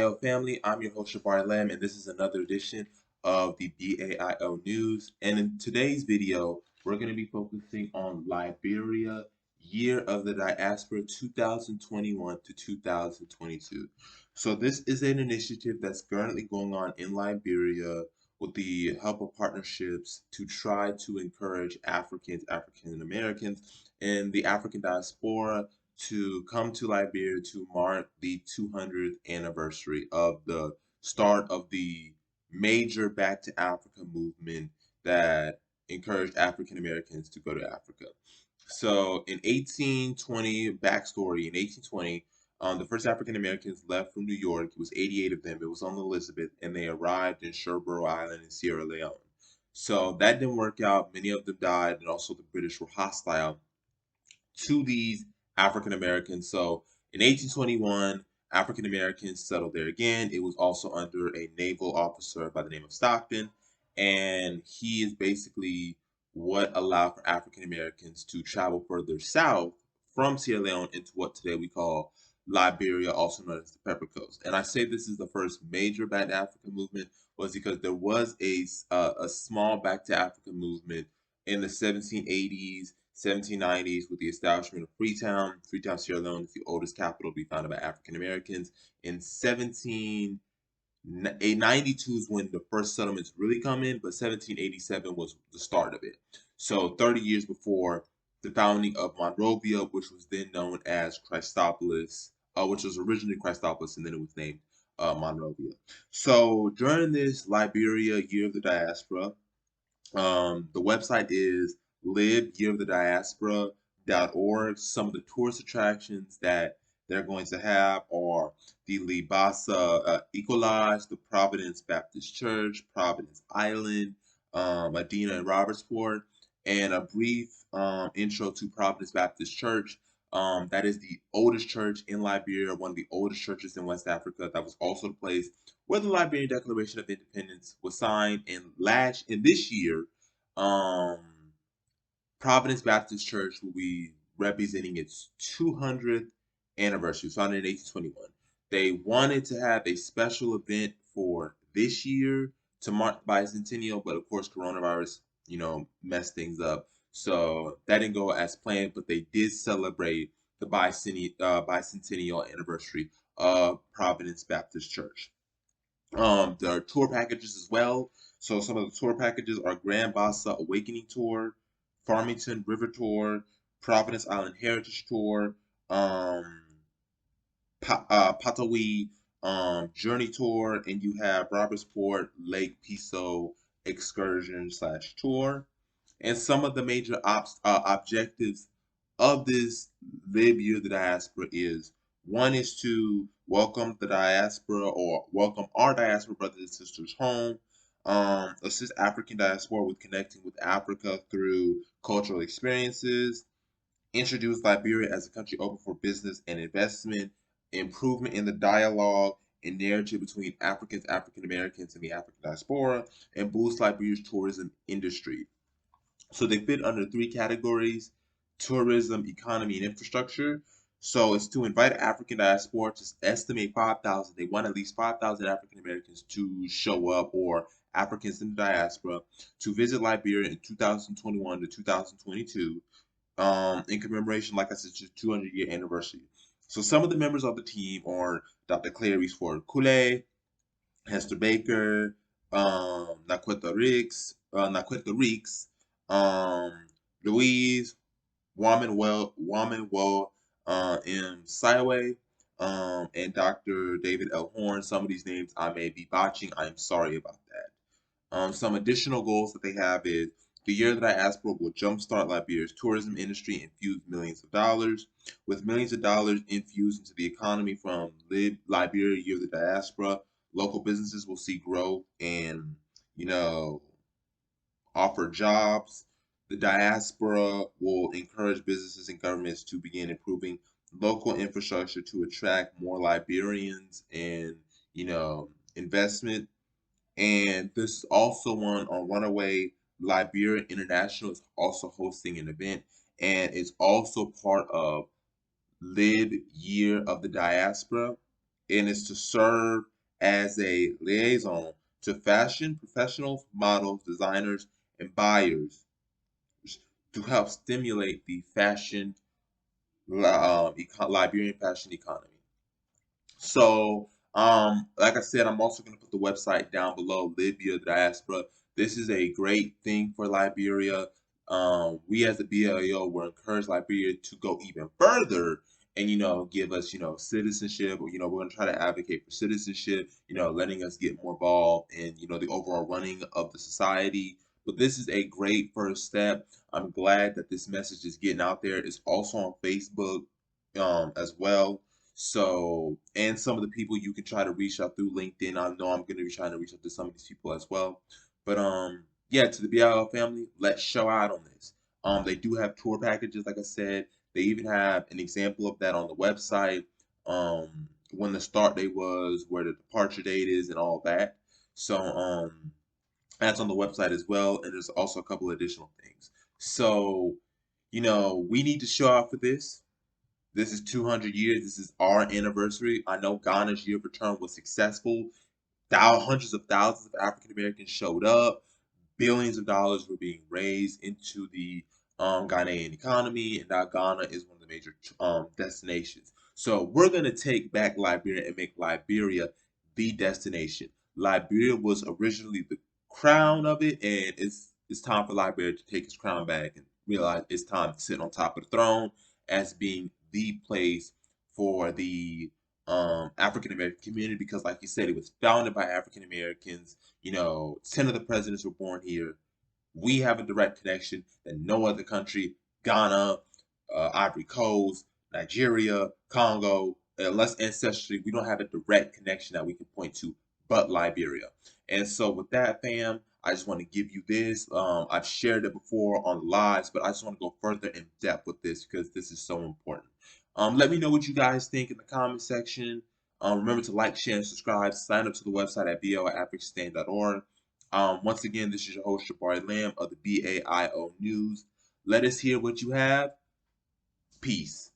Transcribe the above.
BAIO family. I'm your host, Shabar Lamb, and this is another edition of the BAIO News. And in today's video, we're going to be focusing on Liberia Year of the Diaspora 2021 to 2022. So this is an initiative that's currently going on in Liberia with the help of partnerships to try to encourage Africans, African Americans, and the African diaspora to come to Liberia to mark the 200th anniversary of the start of the major Back to Africa movement that encouraged African Americans to go to Africa. So in 1820, backstory, in 1820, the first African Americans left from New York. It was 88 of them. It was on the Elizabeth, and they arrived in Sherboro Island in Sierra Leone. So that didn't work out. Many of them died, and also the British were hostile to these African Americans. So in 1821, African Americans settled there again. It was also under a naval officer by the name of Stockton, and he is basically what allowed for African Americans to travel further south from Sierra Leone into what today we call Liberia, also known as the Pepper Coast. And I say this is the first major Back to Africa movement was because there was a small Back to Africa movement in the 1780s, 1790s with the establishment of Freetown. Freetown, Sierra Leone is the oldest capital to be founded by African Americans. In 1792 is when the first settlements really come in, but 1787 was the start of it. So 30 years before the founding of Monrovia, which was then known as Christopolis, which was originally Christopolis, and then it was named Monrovia. So during this Liberia Year of the Diaspora, the website is libyearofthediaspora.org. Some of the tourist attractions that they're going to have are the Libasa Ecolodge, the Providence Baptist Church, Providence Island, Medina and Robertsport, and a brief intro to Providence Baptist Church. That is the oldest church in Liberia, one of the oldest churches in West Africa. That was also the place where the Liberian Declaration of Independence was signed. And this year, Providence Baptist Church will be representing its 200th anniversary, founded in 1821. They wanted to have a special event for this year to mark the bicentennial, but of course, coronavirus, messed things up. So that didn't go as planned, but they did celebrate the bicentennial anniversary of Providence Baptist Church. There are tour packages as well. So some of the tour packages are Grand Bassa Awakening Tour, Farmington River Tour, Providence Island Heritage Tour, Patawi Journey Tour, and you have Robertsport Lake Piso Excursion / Tour. And some of the major objectives of this Live Year of the Diaspora is one is to welcome the diaspora or welcome our diaspora brothers and sisters home, assist African diaspora with connecting with Africa through cultural experiences, introduce Liberia as a country open for business and investment, improvement in the dialogue and narrative between Africans, African Americans, and the African diaspora, and boost Liberia's tourism industry. So they fit under three categories: tourism, economy, and infrastructure. So it's to invite African diaspora to estimate 5,000. They want at least 5,000 African Americans to show up, or Africans in the diaspora, to visit Liberia in 2021 to 2022 in commemoration, like I said, to 200-year anniversary. So some of the members of the team are Dr. Clarice Ford Kule, Hester Baker, Naquetta Reeks, Louise Woman M. Siway, and Dr. David L. Horn. Some of these names I may be botching. I am sorry about that. Some additional goals that they have is the Year of the Diaspora will jumpstart Liberia's tourism industry and infuse millions of dollars. With millions of dollars infused into the economy from Liberia Year of the Diaspora, local businesses will see growth and, offer jobs. The diaspora will encourage businesses and governments to begin improving local infrastructure to attract more Liberians and, investment. And this is also one on Runaway. Liberia International is also hosting an event, and it's also part of Live Year of the Diaspora, and it's to serve as a liaison to fashion professionals, models, designers, and buyers to help stimulate the Liberian fashion economy. So, like I said, I'm also going to put the website down below, Libya Diaspora. This is a great thing for Liberia. We as the BAIO will encourage Liberia to go even further and, give us, citizenship. We're going to try to advocate for citizenship, letting us get more involved in, the overall running of the society. But this is a great first step. I'm glad that this message is getting out there. It's also on Facebook, as well. So, and some of the people you can try to reach out through LinkedIn. I know I'm going to be trying to reach out to some of these people as well. But yeah, to the BIL family, let's show out on this. They do have tour packages, like I said. They even have an example of that on the website. When the start date was, where the departure date is, and all that. So that's on the website as well. And there's also a couple additional things. So, we need to show out for this. This is 200 years. This is our anniversary. I know Ghana's year of return was successful. Hundreds of thousands of African Americans showed up. Billions of dollars were being raised into the Ghanaian economy, and now Ghana is one of the major destinations. So we're going to take back Liberia and make Liberia the destination. Liberia was originally the crown of it, and it's time for Liberia to take its crown back and realize it's time to sit on top of the throne as being the place for the African American community, because, like you said, it was founded by African Americans. 10 of the presidents were born here. We have a direct connection that no other country, Ghana, Ivory Coast, Nigeria, Congo, unless ancestry, we don't have a direct connection that we can point to but Liberia. And so with that, fam, I just want to give you this. I've shared it before on lives, but I just want to go further in depth with this because this is so important. Let me know what you guys think in the comment section. Remember to like, share, and subscribe. Sign up to the website at bo@afrikstan.org. Once again, this is your host, Jabari Lamb of the BAIO News. Let us hear what you have. Peace.